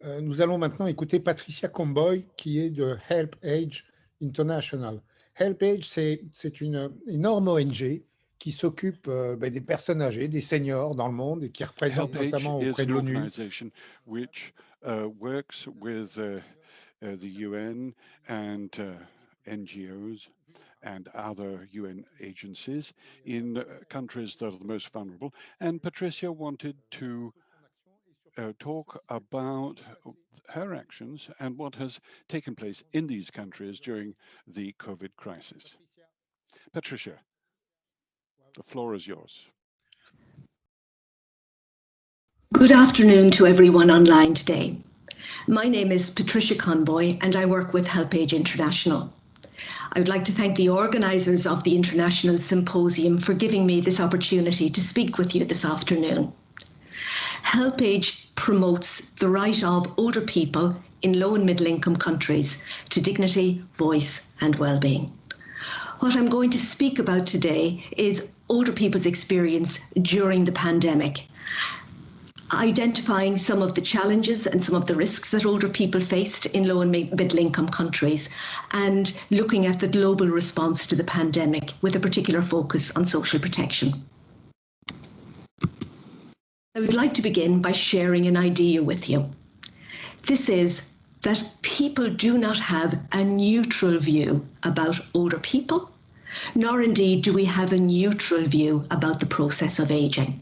Nous allons maintenant écouter Patricia CONBOY, qui est de HelpAge International. HelpAge, c'est une énorme ONG qui s'occupe des personnes âgées, des seniors dans le monde et qui représente notamment auprès de l'ONU. Which works with the UN and NGOs and other UN agencies in countries that are the most vulnerable. And Patricia wanted to talk about her actions and what has taken place in these countries during the COVID crisis. Patricia, the floor is yours. Good afternoon to everyone online today. My name is Patricia CONBOY and I work with HelpAge International. I would like to thank the organisers of the International Symposium for giving me this opportunity to speak with you this afternoon. HelpAge promotes the right of older people in low and middle income countries to dignity, voice and well-being. What I'm going to speak about today is older people's experience during the pandemic, identifying some of the challenges and some of the risks that older people faced in low and middle income countries, and looking at the global response to the pandemic with a particular focus on social protection. I would like to begin by sharing an idea with you. This is that people do not have a neutral view about older people, nor indeed do we have a neutral view about the process of ageing.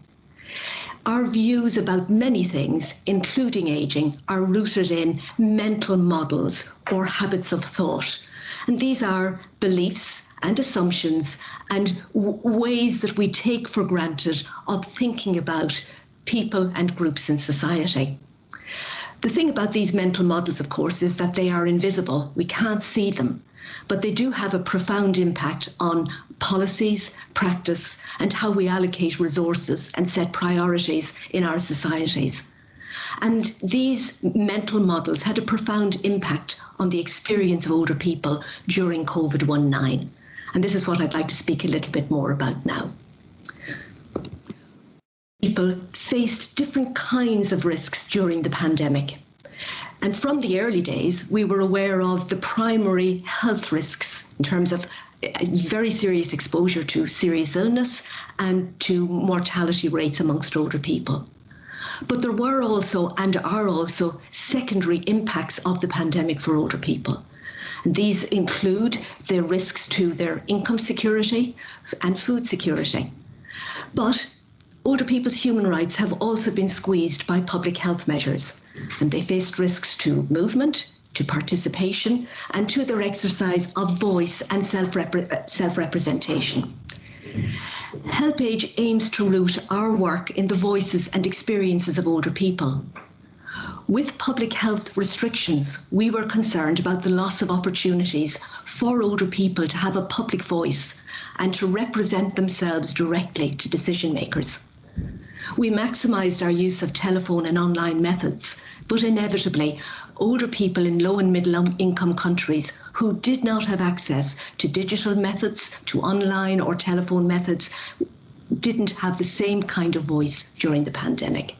Our views about many things, including ageing, are rooted in mental models or habits of thought. And these are beliefs and assumptions and ways that we take for granted of thinking about people and groups in society. The thing about these mental models, of course, is that they are invisible. We can't see them, but they do have a profound impact on policies, practice, and how we allocate resources and set priorities in our societies. And these mental models had a profound impact on the experience of older people during COVID-19. And this is what I'd like to speak a little bit more about now. People faced different kinds of risks during the pandemic. And from the early days, we were aware of the primary health risks in terms of very serious exposure to serious illness and to mortality rates amongst older people. But there were also and are also secondary impacts of the pandemic for older people. And these include the risks to their income security and food security. But older people's human rights have also been squeezed by public health measures, and they faced risks to movement, to participation, and to their exercise of voice and self-representation. HelpAge aims to root our work in the voices and experiences of older people. With public health restrictions, we were concerned about the loss of opportunities for older people to have a public voice and to represent themselves directly to decision makers. We maximised our use of telephone and online methods, but inevitably, older people in low and middle income countries who did not have access to digital methods, to online or telephone methods, didn't have the same kind of voice during the pandemic.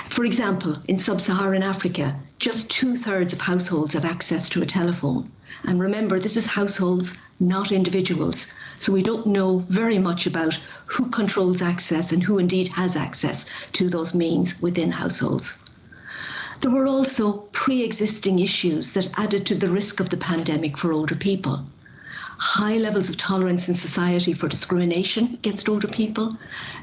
For example, in sub-Saharan Africa, just 2/3 of households have access to a telephone. And remember, this is households, not individuals. So we don't know very much about who controls access and who indeed has access to those means within households. There were also pre-existing issues that added to the risk of the pandemic for older people. High levels of tolerance in society for discrimination against older people,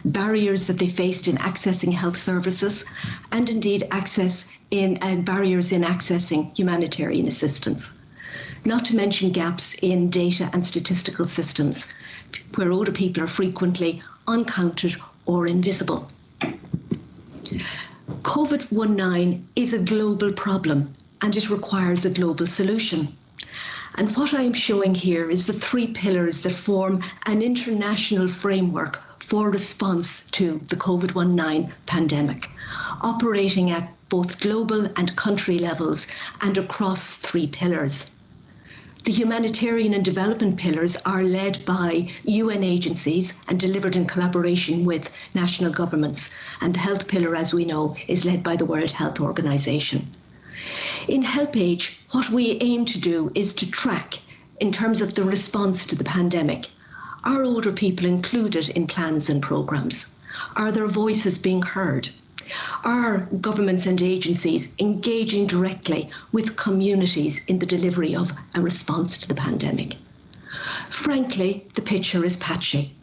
barriers that they faced in accessing health services, and indeed barriers in accessing humanitarian assistance. Not to mention gaps in data and statistical systems, where older people are frequently uncounted or invisible. COVID-19 is a global problem and it requires a global solution. And what I am showing here is the 3 pillars that form an international framework for response to the COVID-19 pandemic, operating at both global and country levels and across 3 pillars. The humanitarian and development pillars are led by UN agencies and delivered in collaboration with national governments. And the health pillar, as we know, is led by the World Health Organization. In HelpAge, what we aim to do is to track, in terms of the response to the pandemic, are older people included in plans and programs? Are their voices being heard? Are governments and agencies engaging directly with communities in the delivery of a response to the pandemic? Frankly, the picture is patchy.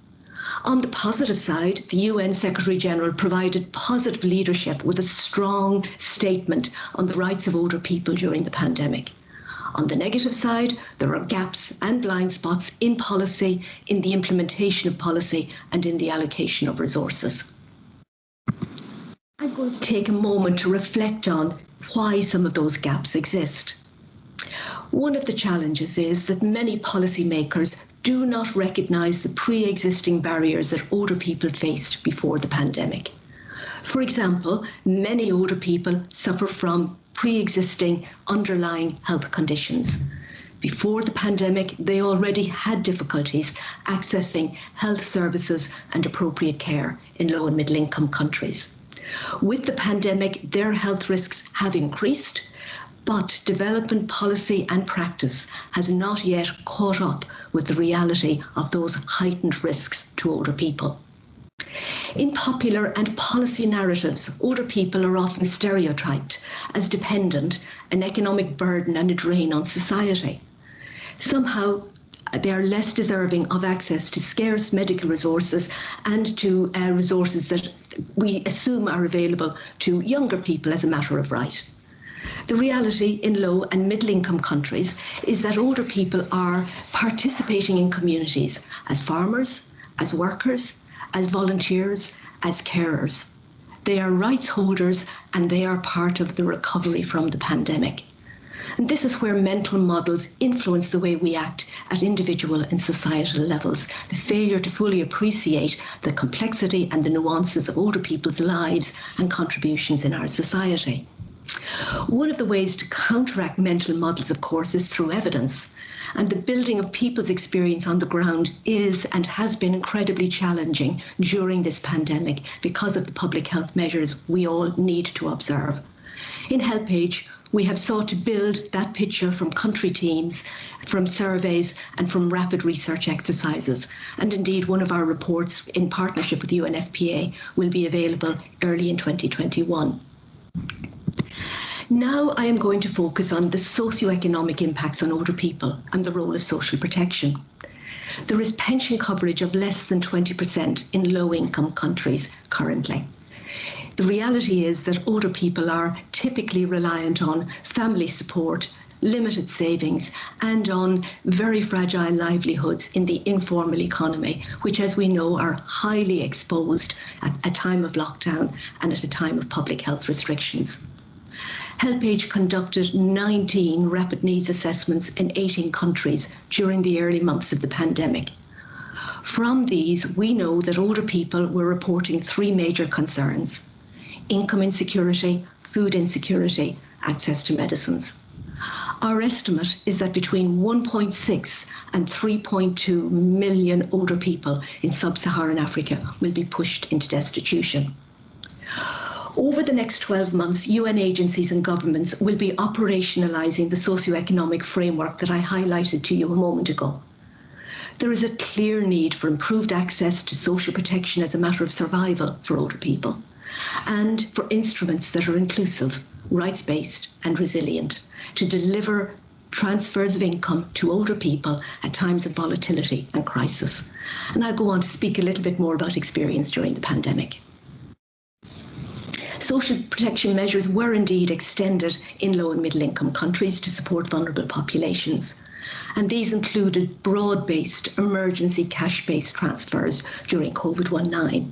On the positive side, the UN Secretary General provided positive leadership with a strong statement on the rights of older people during the pandemic. On the negative side, there are gaps and blind spots in policy, in the implementation of policy, and in the allocation of resources. I'm going to take a moment to reflect on why some of those gaps exist. One of the challenges is that many policymakers do not recognise the pre-existing barriers that older people faced before the pandemic. For example, many older people suffer from pre-existing underlying health conditions. Before the pandemic, they already had difficulties accessing health services and appropriate care in low and middle income countries. With the pandemic, their health risks have increased, but development policy and practice has not yet caught up with the reality of those heightened risks to older people. In popular and policy narratives, older people are often stereotyped as dependent, an economic burden and a drain on society. Somehow, they are less deserving of access to scarce medical resources and to resources that we assume are available to younger people as a matter of right. The reality in low and middle income countries is that older people are participating in communities as farmers, as workers, as volunteers, as carers. They are rights holders and they are part of the recovery from the pandemic. And this is where mental models influence the way we act at individual and societal levels, the failure to fully appreciate the complexity and the nuances of older people's lives and contributions in our society. One of the ways to counteract mental models, of course, is through evidence. And the building of people's experience on the ground is and has been incredibly challenging during this pandemic because of the public health measures we all need to observe. In HelpAge, we have sought to build that picture from country teams, from surveys and from rapid research exercises. And indeed, one of our reports in partnership with UNFPA will be available early in 2021. Now I am going to focus on the socioeconomic impacts on older people and the role of social protection. There is pension coverage of less than 20% in low-income countries currently. The reality is that older people are typically reliant on family support, limited savings, and on very fragile livelihoods in the informal economy, which, as we know, are highly exposed at a time of lockdown and at a time of public health restrictions. HelpAge conducted 19 rapid needs assessments in 18 countries during the early months of the pandemic. From these, we know that older people were reporting three major concerns: income insecurity, food insecurity, access to medicines. Our estimate is that between 1.6 and 3.2 million older people in sub-Saharan Africa will be pushed into destitution. Over the next 12 months, UN agencies and governments will be operationalising the socioeconomic framework that I highlighted to you a moment ago. There is a clear need for improved access to social protection as a matter of survival for older people, and for instruments that are inclusive, rights-based and resilient to deliver transfers of income to older people at times of volatility and crisis. And I'll go on to speak a little bit more about experience during the pandemic. Social protection measures were indeed extended in low and middle income countries to support vulnerable populations. And these included broad-based emergency cash-based transfers during COVID-19.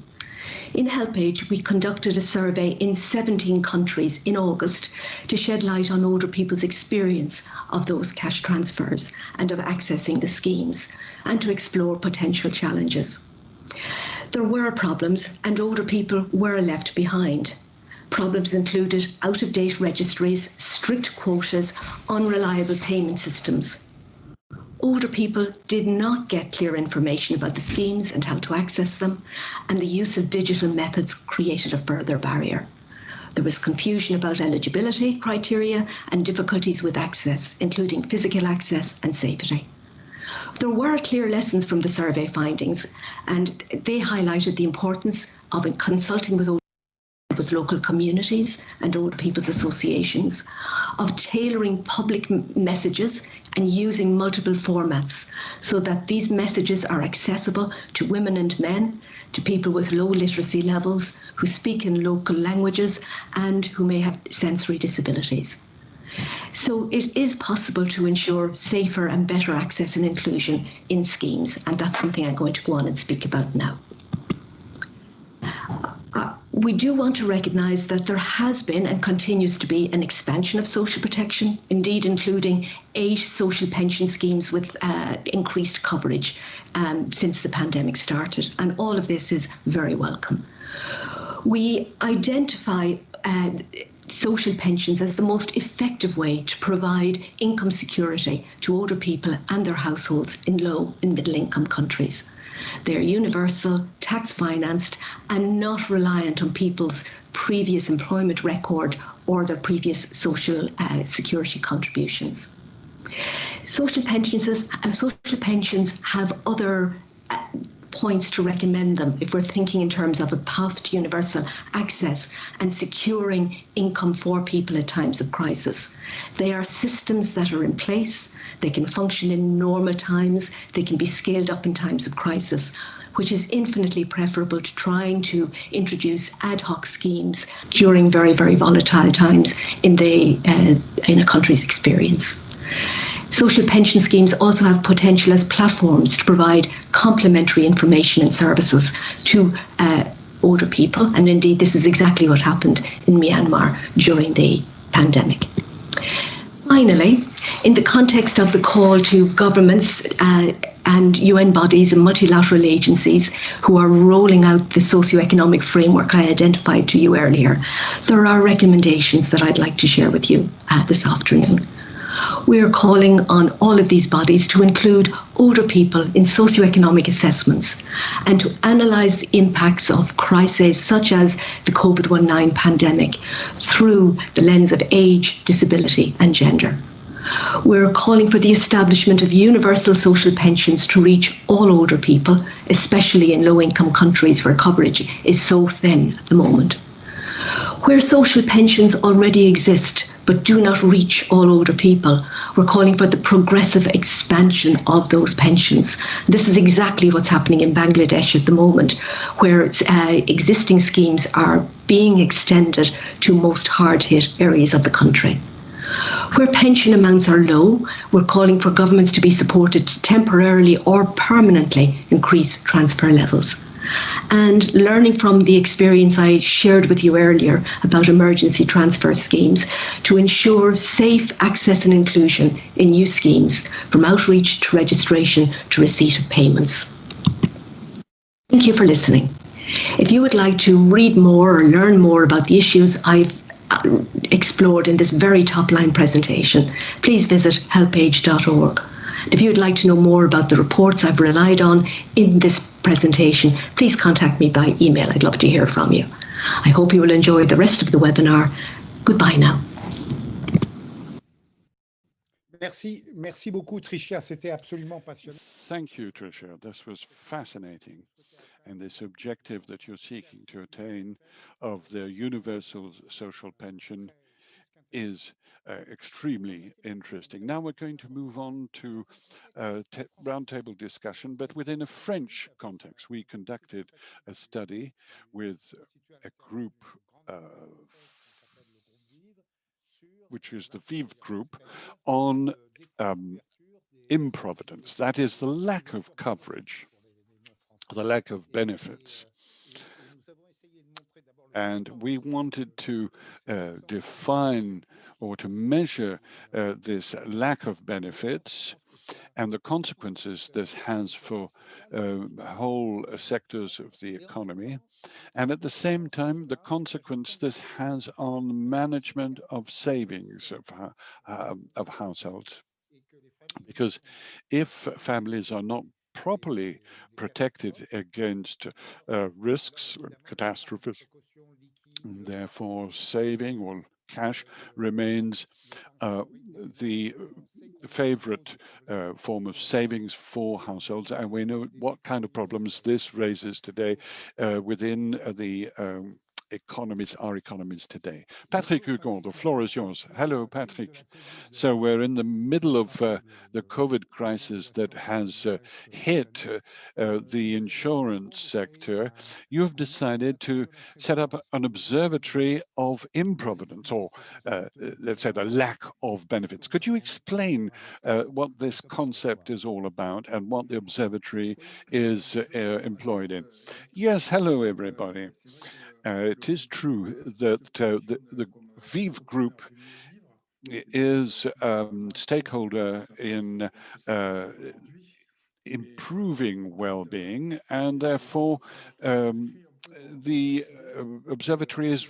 In HelpAge, we conducted a survey in 17 countries in August to shed light on older people's experience of those cash transfers and of accessing the schemes, and to explore potential challenges. There were problems, and older people were left behind. Problems included out-of-date registries, strict quotas, unreliable payment systems. older people did not get clear information about the schemes and how to access them, and the use of digital methods created a further barrier. There was confusion about eligibility criteria and difficulties with access, including physical access and safety. There were clear lessons from the survey findings, and they highlighted the importance of consulting with local communities and older people's associations, of tailoring public messages and using multiple formats so that these messages are accessible to women and men, to people with low literacy levels, who speak in local languages and who may have sensory disabilities. So it is possible to ensure safer and better access and inclusion in schemes, and that's something I'm going to go on and speak about now. We do want to recognise that there has been and continues to be an expansion of social protection, indeed including 8 social pension schemes with increased coverage since the pandemic started, and all of this is very welcome. We identify social pensions as the most effective way to provide income security to older people and their households in low and middle income countries. They're universal, tax-financed, and not reliant on people's previous employment record or their previous social security contributions. Social pensions have other points to recommend them if we're thinking in terms of a path to universal access and securing income for people at times of crisis. They are systems that are in place. They can function in normal times. They can be scaled up in times of crisis, which is infinitely preferable to trying to introduce ad hoc schemes during very, very volatile times in a country's experience. Social pension schemes also have potential as platforms to provide complementary information and services to older people, and indeed this is exactly what happened in Myanmar during the pandemic. Finally, in the context of the call to governments and UN bodies and multilateral agencies who are rolling out the socioeconomic framework I identified to you earlier, there are recommendations that I'd like to share with you this afternoon. We are calling on all of these bodies to include older people in socioeconomic assessments and to analyse the impacts of crises such as the COVID-19 pandemic through the lens of age, disability and gender. We're calling for the establishment of universal social pensions to reach all older people, especially in low-income countries where coverage is so thin at the moment. Where social pensions already exist but do not reach all older people, we're calling for the progressive expansion of those pensions. This is exactly what's happening in Bangladesh at the moment, where existing schemes are being extended to most hard-hit areas of the country. Where pension amounts are low, we're calling for governments to be supported to temporarily or permanently increase transfer levels. And learning from the experience I shared with you earlier about emergency transfer schemes to ensure safe access and inclusion in new schemes, from outreach to registration to receipt of payments. Thank you for listening. If you would like to read more or learn more about the issues I've explored in this very top-line presentation, please visit helpage.org. If you would like to know more about the reports I've relied on in this presentation, please contact me by email. I'd love to hear from you. I hope you will enjoy the rest of the webinar. Goodbye now. Merci beaucoup, Tricia. C'était absolument passionnant. Thank you, Tricia. This was fascinating. And this objective that you're seeking to attain of the universal social pension is extremely interesting. Now we're going to move on to roundtable discussion, but within a French context. We conducted a study with a group, which is the VIVE group, on improvidence. That is the lack of coverage, the lack of benefits. And we wanted to define or to measure this lack of benefits and the consequences this has for whole sectors of the economy, and at the same time the consequence this has on management of savings of households. Because if families are not properly protected against risks, catastrophes, therefore saving or cash remains the favorite form of savings for households, and we know what kind of problems this raises today within the our economies today. Patrick Hugon, the floor is yours. Hello, Patrick. So we're in the middle of the COVID crisis that has hit the insurance sector. You have decided to set up an observatory of improvidence, or let's say the lack of benefits. Could you explain what this concept is all about and what the observatory is employed in? Yes, hello, everybody. It is true that the Vive Group is stakeholder in improving well-being, and therefore the observatory is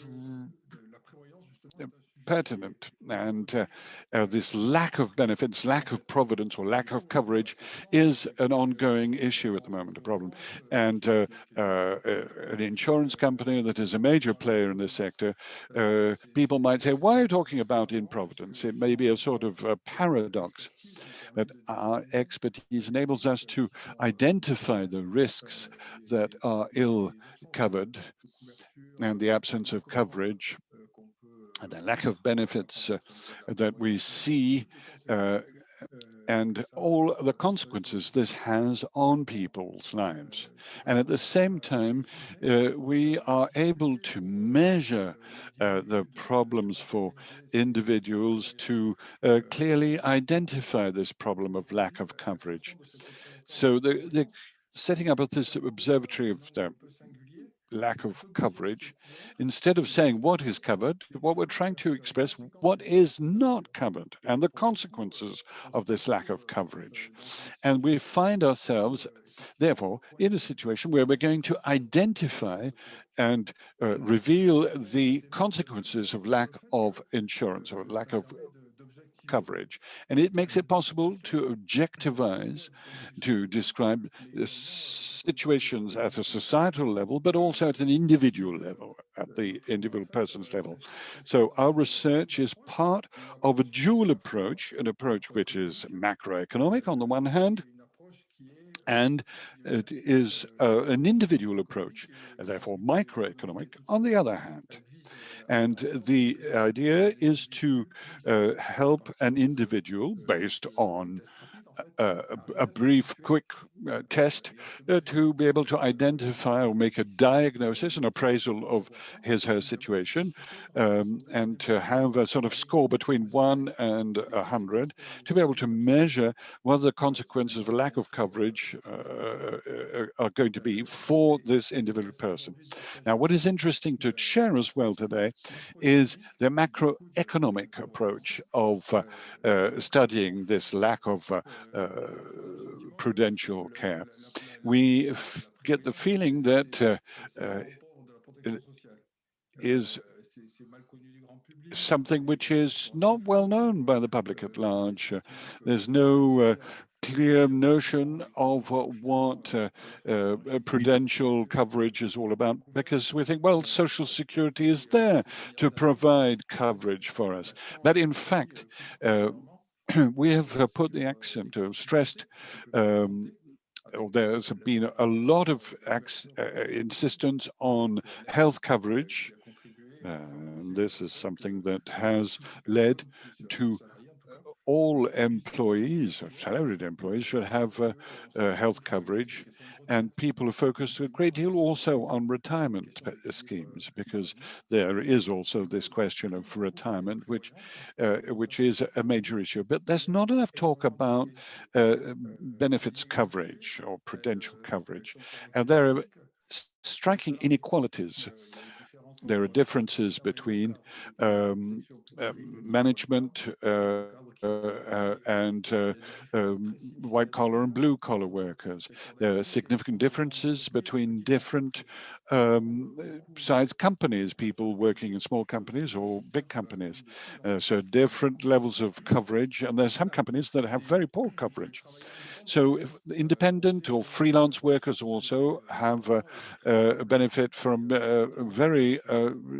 pertinent. And this lack of benefits, lack of providence, or lack of coverage is an ongoing issue at the moment, a problem. And an insurance company that is a major player in this sector, people might say, why are you talking about improvidence? It may be a sort of a paradox, that our expertise enables us to identify the risks that are ill covered and the absence of coverage and the lack of benefits that we see and all the consequences this has on people's lives. And at the same time, we are able to measure the problems for individuals to clearly identify this problem of lack of coverage. So the setting up of this observatory of the lack of coverage, instead of saying what is covered, what we're trying to express what is not covered and the consequences of this lack of coverage. And we find ourselves, therefore, in a situation where we're going to identify and reveal the consequences of lack of insurance or lack of coverage. And it makes it possible to objectivize, to describe situations at a societal level, but also at an individual level, at the individual person's level. So our research is part of a dual approach, an approach which is macroeconomic on the one hand, and it is an individual approach, and therefore microeconomic on the other hand. And the idea is to help an individual based on a brief, quick test to be able to identify or make a diagnosis, an appraisal of her situation, and to have a sort of score between 1 and 100 to be able to measure what the consequences of a lack of coverage are going to be for this individual person. Now, what is interesting to share as well today is the macroeconomic approach of studying this lack of prudential care. We get the feeling that it is something which is not well known by the public at large. There's no clear notion of what prudential coverage is all about, because we think, well, Social Security is there to provide coverage for us. But in fact, we have put the accent, stressed there's been a lot of insistence on health coverage. This is something that has led to all employees, salaried employees, should have health coverage. And people are focused a great deal also on retirement schemes, because there is also this question of retirement, which is a major issue. But there's not enough talk about benefits coverage or prudential coverage. And there are striking inequalities. There are differences between management and white collar and blue collar workers. There are significant differences between different size companies, people working in small companies or big companies. So different levels of coverage, and there's some companies that have very poor coverage. So independent or freelance workers also have a benefit from very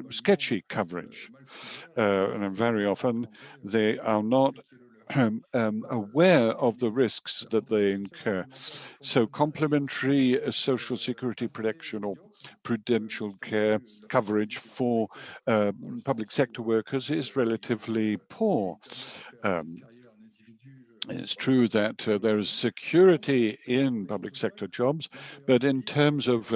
sketchy coverage. And very often they are not aware of the risks that they incur. So complementary social security protection or prudential care coverage for public sector workers is relatively poor. It's true that there is security in public sector jobs, but in terms of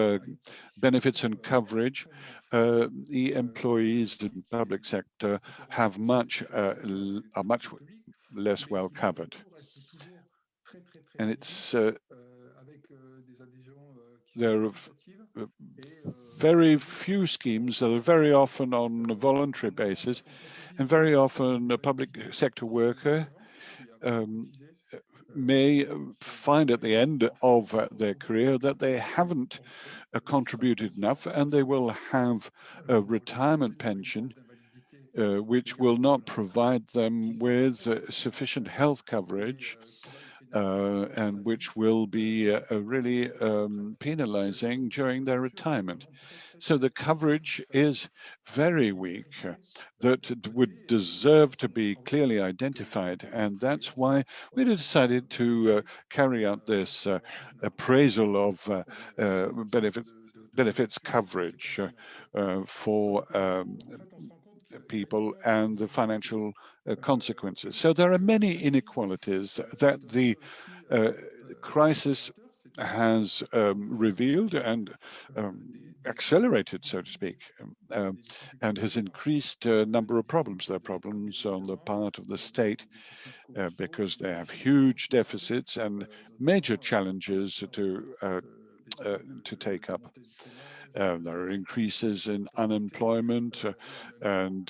benefits and coverage, the employees in public sector have are much less well covered. And it's there are very few schemes that are very often on a voluntary basis, and very often a public sector worker may find at the end of their career that they haven't contributed enough, and they will have a retirement pension which will not provide them with sufficient health coverage, and which will be really penalizing during their retirement. So the coverage is very weak, that would deserve to be clearly identified. And that's why we decided to carry out this appraisal of benefits coverage for people and the financial consequences. So there are many inequalities that the crisis has revealed and accelerated, so to speak, and has increased a number of problems. There are problems on the part of the state because they have huge deficits and major challenges to take up. There are increases in unemployment and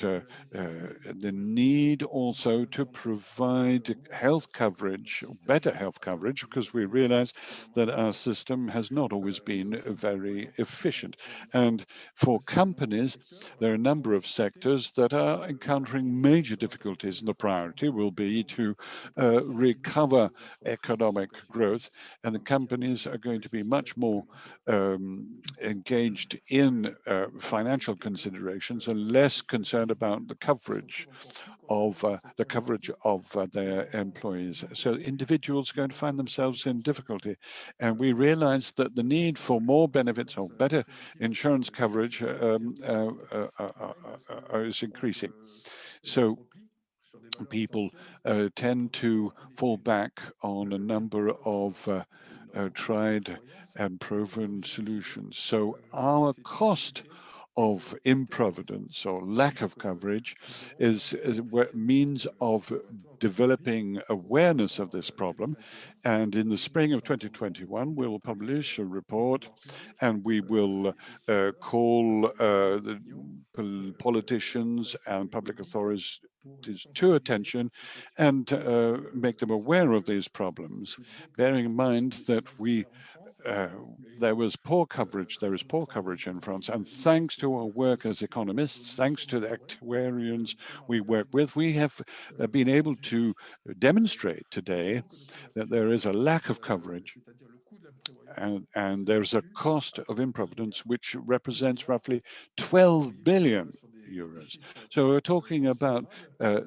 the need also to provide health coverage, better health coverage, because we realize that our system has not always been very efficient. And for companies, there are a number of sectors that are encountering major difficulties, and the priority will be to recover economic growth, and the companies are going to be much more engaged in financial considerations and less concerned about the coverage of their employees. So individuals are going to find themselves in difficulty, and we realized that the need for more benefits or better insurance coverage is increasing. So people tend to fall back on a number of tried and proven solutions. So our cost of improvidence or lack of coverage is a means of developing awareness of this problem. And in the spring of 2021, we will publish a report, and we will call the politicians and public authorities to attention and make them aware of these problems, bearing in mind that there is poor coverage in France, and thanks to our work as economists, thanks to the actuarians we work with, we have been able to demonstrate today that there is a lack of coverage, and there's a cost of improvidence which represents roughly 12 billion euros. So we're talking about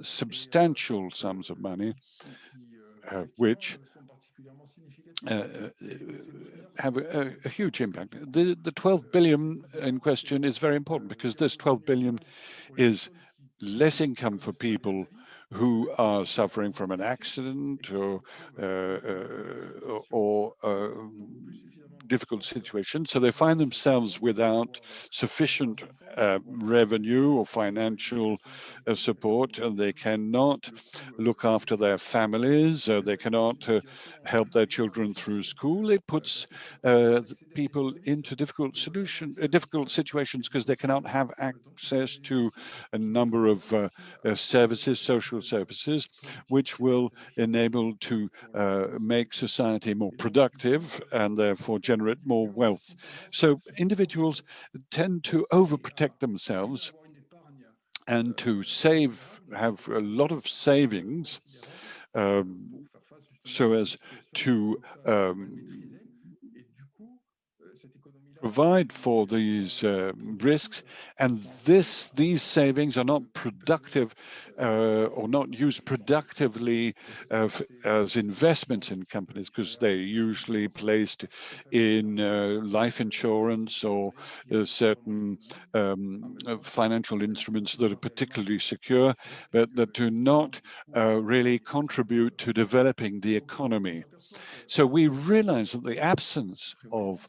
substantial sums of money which have a huge impact. The 12 billion in question is very important, because this 12 billion is less income for people who are suffering from an accident or difficult situation. So they find themselves without sufficient revenue or financial support, and they cannot look after their families, they cannot help their children through school. It puts people into difficult situations because they cannot have access to a number of services, social digital services, which will enable to make society more productive and therefore generate more wealth. So individuals tend to overprotect themselves and to have a lot of savings so as to provide for these risks, and these savings are not productive or not used productively as investments in companies, because they're usually placed in life insurance or certain financial instruments that are particularly secure, but that do not really contribute to developing the economy. So we realize that the absence of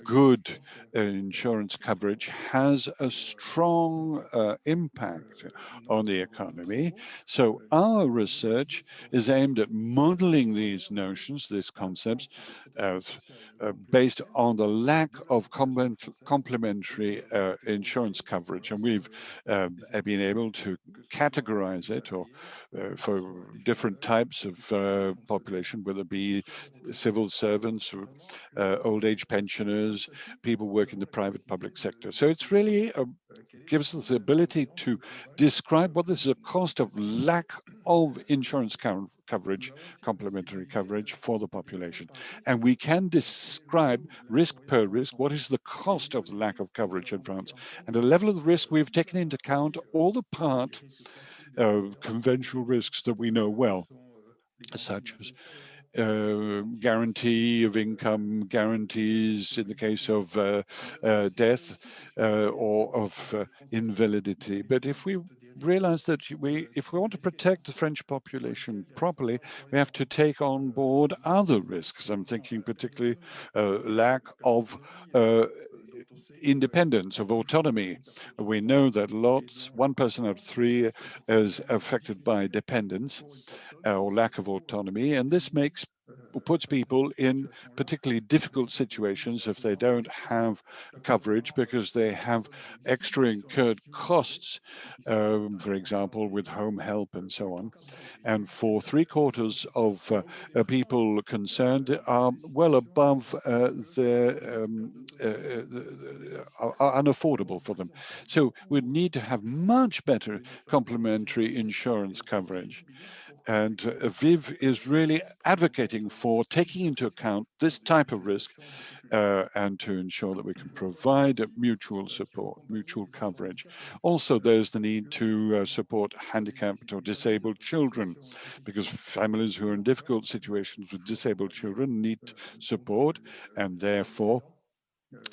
good insurance coverage has a strong impact on the economy. So our research is aimed at modeling these notions, these concepts, based on the lack of complementary insurance coverage. And we've been able to categorize it or for different types of population, whether it be civil servants, or old age pensioners, people working in the private public sector. So it's really gives us the ability to describe what is the cost of lack of insurance coverage, complementary coverage for the population. And we can describe risk per risk, what is the cost of the lack of coverage in France. And the level of the risk, we've taken into account all the part of conventional risks that we know well, such as guarantee of income, guarantees in the case of death or of invalidity. But if we realize that if we want to protect the French population properly, we have to take on board other risks. I'm thinking particularly lack of independence, of autonomy. We know that one person out of three is affected by dependence or lack of autonomy, and this puts people in particularly difficult situations if they don't have coverage because they have extra incurred costs, for example, with home help and so on. And for 3/4 of people concerned are well above their are unaffordable for them. So we need to have much better complementary insurance coverage. And VIV is really advocating for taking into account this type of risk and to ensure that we can provide mutual support, mutual coverage. Also, there's the need to support handicapped or disabled children, because families who are in difficult situations with disabled children need support, and therefore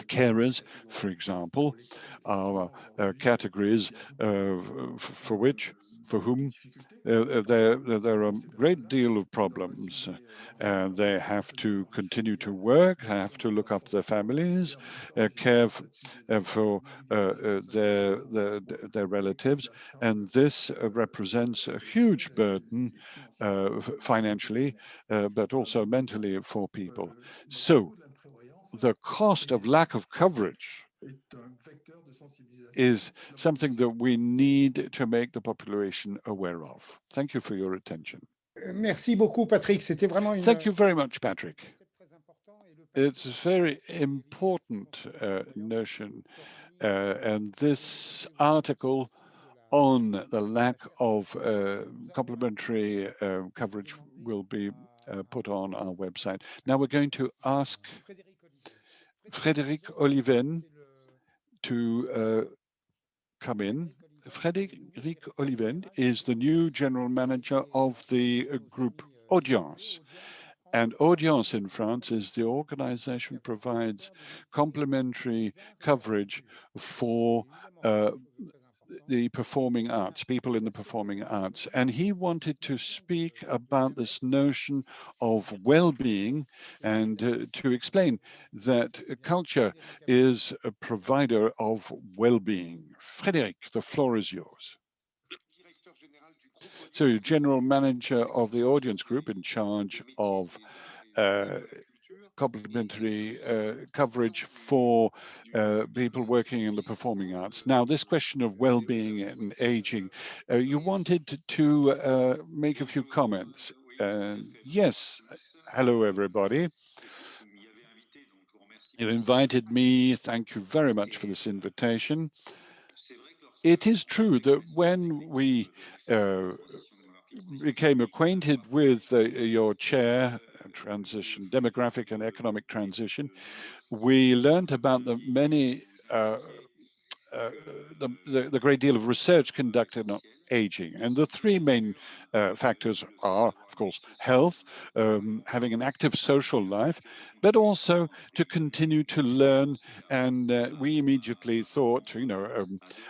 carers, for example, are categories for whom there are a great deal of problems. They have to continue to work, have to look after their families, care for their relatives, and this represents a huge burden financially, but also mentally for people. So the cost of lack of coverage is something that we need to make the population aware of. Thank you for your attention. Merci beaucoup, Patrick. C'était vraiment Thank you very much, Patrick. It's a very important notion, and this article on the lack of complementary coverage will be put on our website. Now we're going to ask Frédéric Olivennes to come in. Frédéric Olivennes is the new general manager of the group Audiens. And Audiens in France is the organization provides complementary coverage for the performing arts, people in the performing arts. And he wanted to speak about this notion of well-being and to explain that culture is a provider of well-being. Frédéric, the floor is yours. So, general manager of the Audiens Group in charge of complementary coverage for people working in the performing arts. Now, this question of well-being and aging, you wanted to make a few comments. Yes, hello everybody. You invited me. Thank you very much for this invitation. It is true that when we became acquainted with your chair, transition, demographic and economic transition, we learned about the many the great deal of research conducted on aging. And the three main factors are, of course, health, having an active social life, but also to continue to learn. And we immediately thought,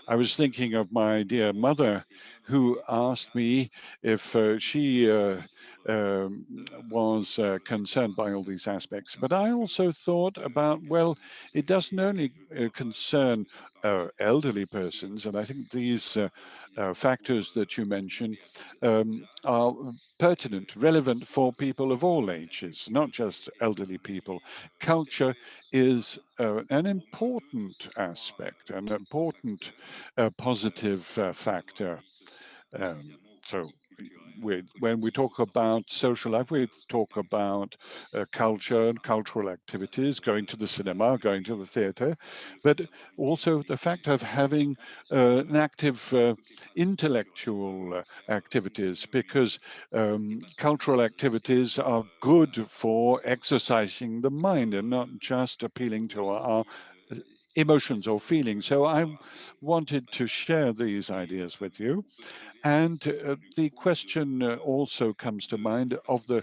I was thinking of my dear mother who asked me if she was concerned by all these aspects. But I also thought about, well, it doesn't only concern elderly persons, and I think these factors that you mentioned are pertinent, relevant for people of all ages, not just elderly people. Culture is an important aspect, an important positive factor. So when we talk about social life, we talk about culture and cultural activities, going to the cinema, going to the theater, but also the fact of having an active intellectual activities, because cultural activities are good for exercising the mind and not just appealing to our emotions or feelings. So I wanted to share these ideas with you. And the question also comes to mind of the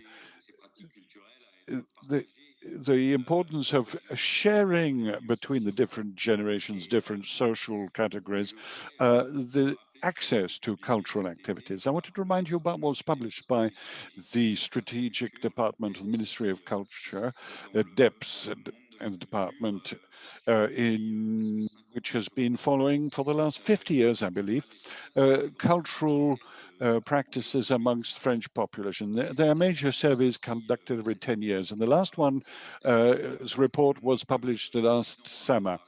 the importance of sharing between the different generations, different social categories, the access to cultural activities. I wanted to remind you about what was published by the Strategic Department of the Ministry of Culture, DEPS, and the department in which has been following for the last 50 years, I believe, cultural practices amongst the French population. There are major surveys conducted every 10 years, and the last one, this report was published last summer,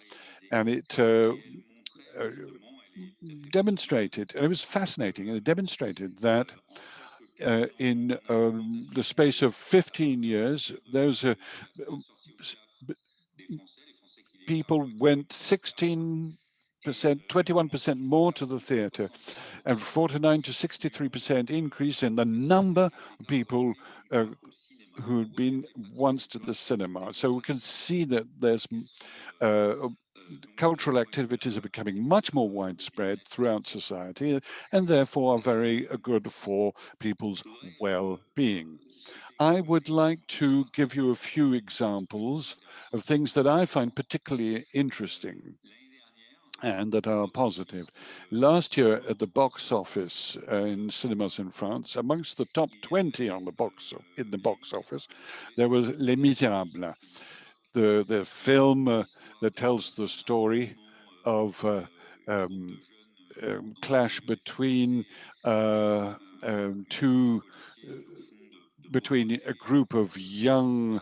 and it demonstrated, and it was fascinating, and it demonstrated that in the space of 15 years, those people went 16%, 21% more to the theater, and 49 to 63% increase in the number of people who'd been once to the cinema. So we can see that there's cultural activities are becoming much more widespread throughout society, and therefore are very good for people's well-being. I would like to give you a few examples of things that I find particularly interesting and that are positive. Last year at the box office in cinemas in France, amongst the top 20 on in the box office, there was Les Miserables, the film that tells the story of clash between between a group of young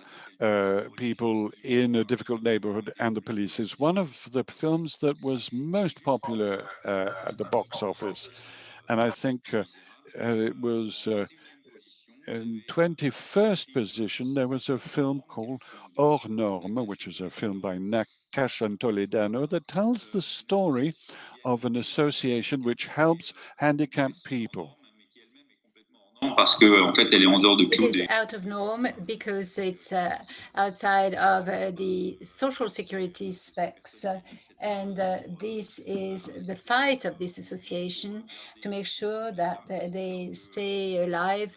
people in a difficult neighborhood and the police. It's one of the films that was most popular at the box office. And I think it was in 21st position, there was a film called Hors Norme, which is a film by Nakash and Toledano that tells the story of an association which helps handicapped people. It is out of norm because it's outside of the social security specs. And this is the fight of this association to make sure that they stay alive.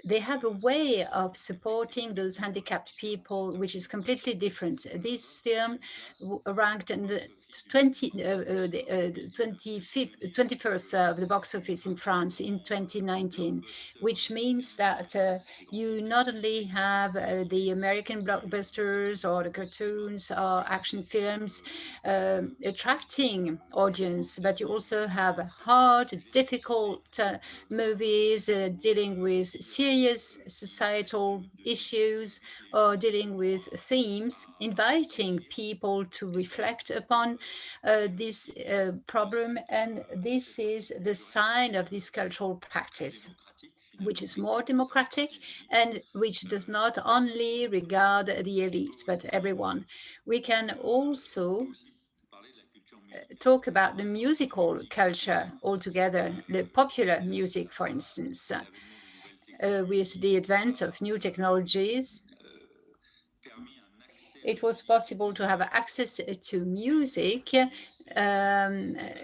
They have a way of supporting those handicapped people, which is completely different. This film ranked 21st of the box office in France in 2019, which means that you not only have the American blockbusters or the cartoons or action films attracting audience, but you also have hard, difficult movies dealing with serious societal issues or dealing with themes, inviting people to reflect upon this problem. And this is the sign of this cultural practice, which is more democratic and which does not only regard the elite, but everyone. We can also talk about the musical culture altogether, the popular music, for instance, with the advent of new technologies. It was possible to have access to music.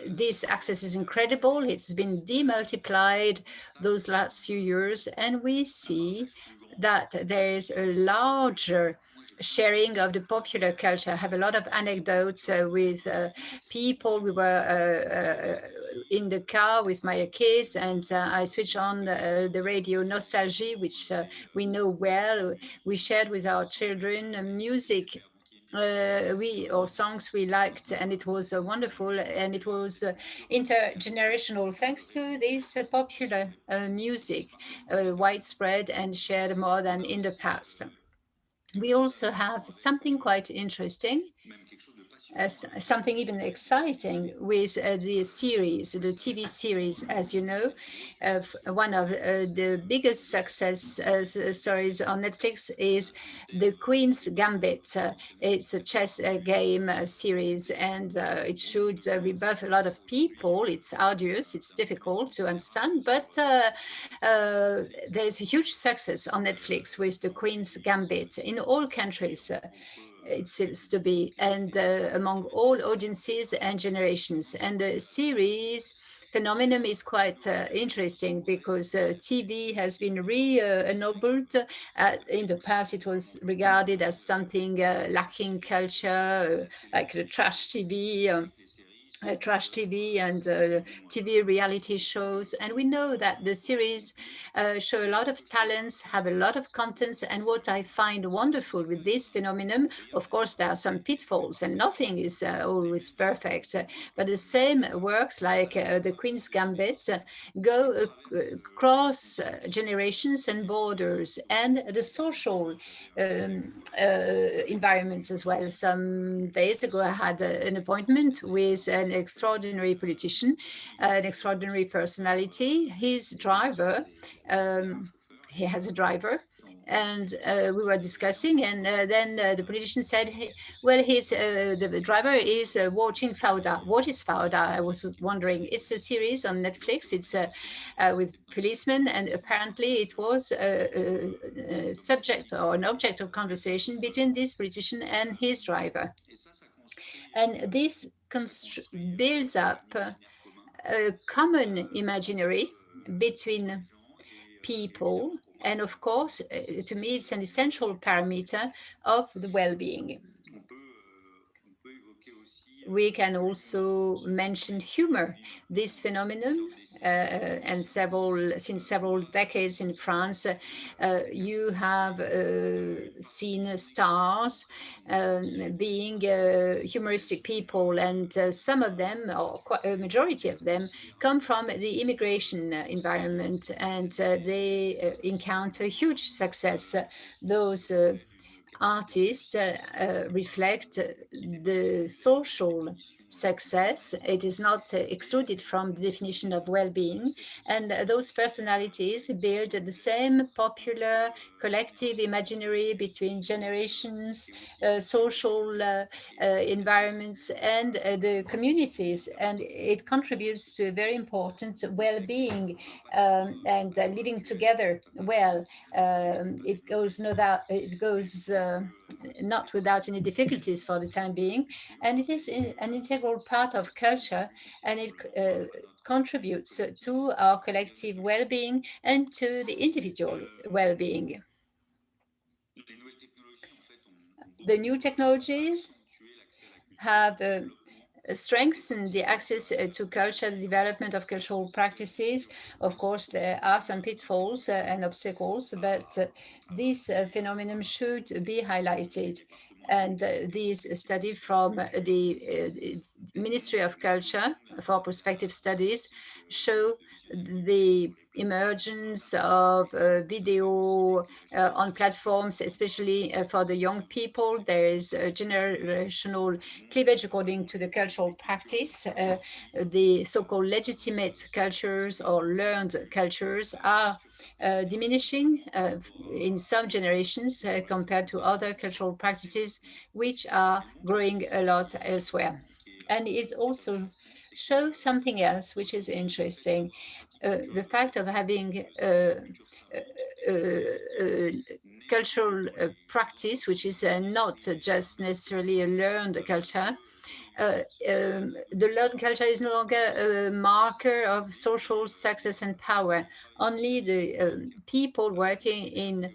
This access is incredible. It's been demultiplied those last few years, and we see that there's a larger sharing of the popular culture. I have a lot of anecdotes with people. We were in the car with my kids, and I switched on the radio Nostalgie, which we know well. We shared with our children music or songs we liked, and it was wonderful, and it was intergenerational thanks to this popular music, widespread and shared more than in the past. We also have something quite interesting, something even exciting with the series, the TV series. As you know, one of the biggest success stories on Netflix is The Queen's Gambit. It's a chess game series, and it should rebuff a lot of people. It's arduous, it's difficult to understand, but there's a huge success on Netflix with The Queen's Gambit in all countries. It seems to be, and among all audiences and generations. And the series phenomenon is quite interesting because TV has been re-ennobled. In the past, it was regarded as something lacking culture, like the trash TV. Trash TV and TV reality shows. And we know that the series show a lot of talents, have a lot of contents. And what I find wonderful with this phenomenon, of course, there are some pitfalls and nothing is always perfect. But the same works like the Queen's Gambit go across generations and borders and the social environments as well. Some days ago, I had an appointment with an extraordinary politician, an extraordinary personality. His driver, he has a driver, and we were discussing, and then the politician said, well, the driver is watching Fauda. What is Fauda? I was wondering. It's a series on Netflix. It's with policemen, and apparently it was a subject or an object of conversation between this politician and his driver. And this builds up a common imaginary between people. And of course, to me, it's an essential parameter of the well-being. We can also mention humor. This phenomenon, and since several decades in France, you have seen stars being humoristic people, and some of them, or a majority of them, come from the immigration environment, and they encounter huge success. Those artists reflect the social success. It is not excluded from the definition of well-being. And those personalities build the same popular collective imaginary between generations, social environments, and the communities. And it contributes to a very important well-being and living together well. It goes not without any difficulties for the time being, and it is an integral part of culture, and it contributes to our collective well-being and to the individual well-being. The new technologies have strengthen the access to culture, the development of cultural practices. Of course, there are some pitfalls and obstacles, but this phenomenon should be highlighted. And these studies from the Ministry of Culture for Prospective Studies show the emergence of video on platforms, especially for the young people. There is a generational cleavage according to the cultural practice. The so-called legitimate cultures or learned cultures are diminishing in some generations compared to other cultural practices, which are growing a lot elsewhere. And it also shows something else, which is interesting. The fact of having cultural practice, which is not just necessarily a learned culture. The learned culture is no longer a marker of social success and power. Only the people working in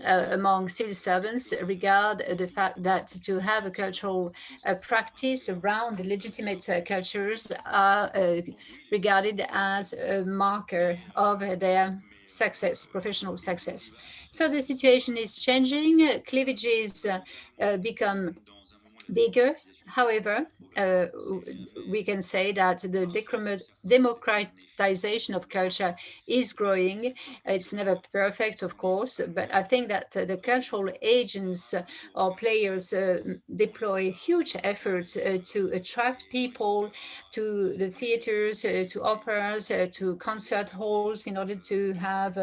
among civil servants regard the fact that to have a cultural practice around the legitimate cultures are regarded as a marker of their success, professional success. So the situation is changing. Cleavages become bigger. However, we can say that the democratization of culture is growing. It's never perfect, of course, but I think that the cultural agents or players deploy huge efforts to attract people to the theaters, to operas, to concert halls in order to have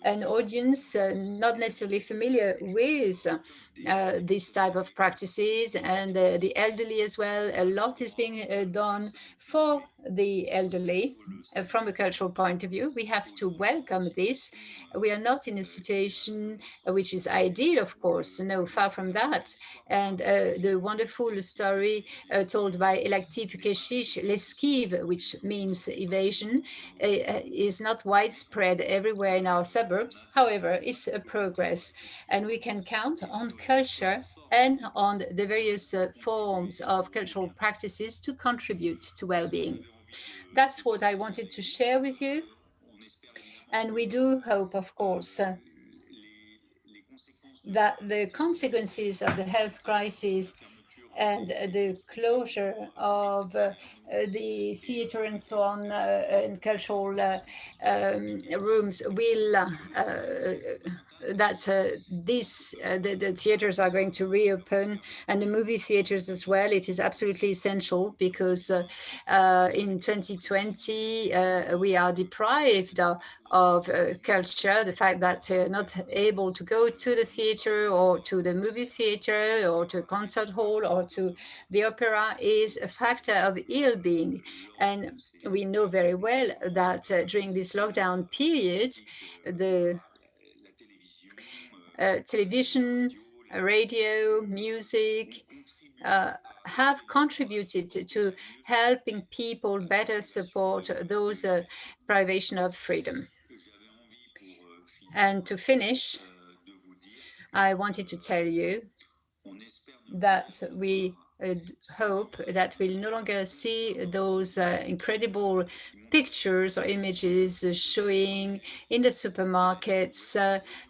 an audience not necessarily familiar with this type of practices, and the elderly as well. A lot is being done for the elderly from a cultural point of view. We have to welcome this. We are not in a situation which is ideal, of course, no, far from that. And the wonderful story told by Elective Keshish, l'esquive, which means evasion, is not widespread everywhere in our suburbs. However, it's a progress, and we can count on culture and on the various forms of cultural practices to contribute to well-being. That's what I wanted to share with you. And we do hope, of course, that the consequences of the health crisis and the closure of the theater and so on and cultural rooms will the theaters are going to reopen, and the movie theaters as well. It is absolutely essential because in 2020 we are deprived of culture. The fact that we're not able to go to the theater or to the movie theater or to a concert hall or to the opera is a factor of ill-being. And we know very well that during this lockdown period, the television, radio, music have contributed to helping people better support those privation of freedom. And to finish, I wanted to tell you that we hope that we'll no longer see those incredible pictures or images showing in the supermarkets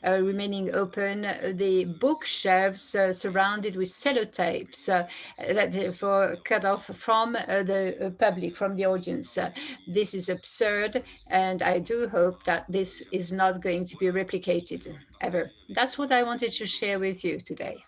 remaining open, the bookshelves surrounded with sellotapes that were cut off from the public, from the audience. This is absurd, and I do hope that this is not going to be replicated ever. That's what I wanted to share with you today.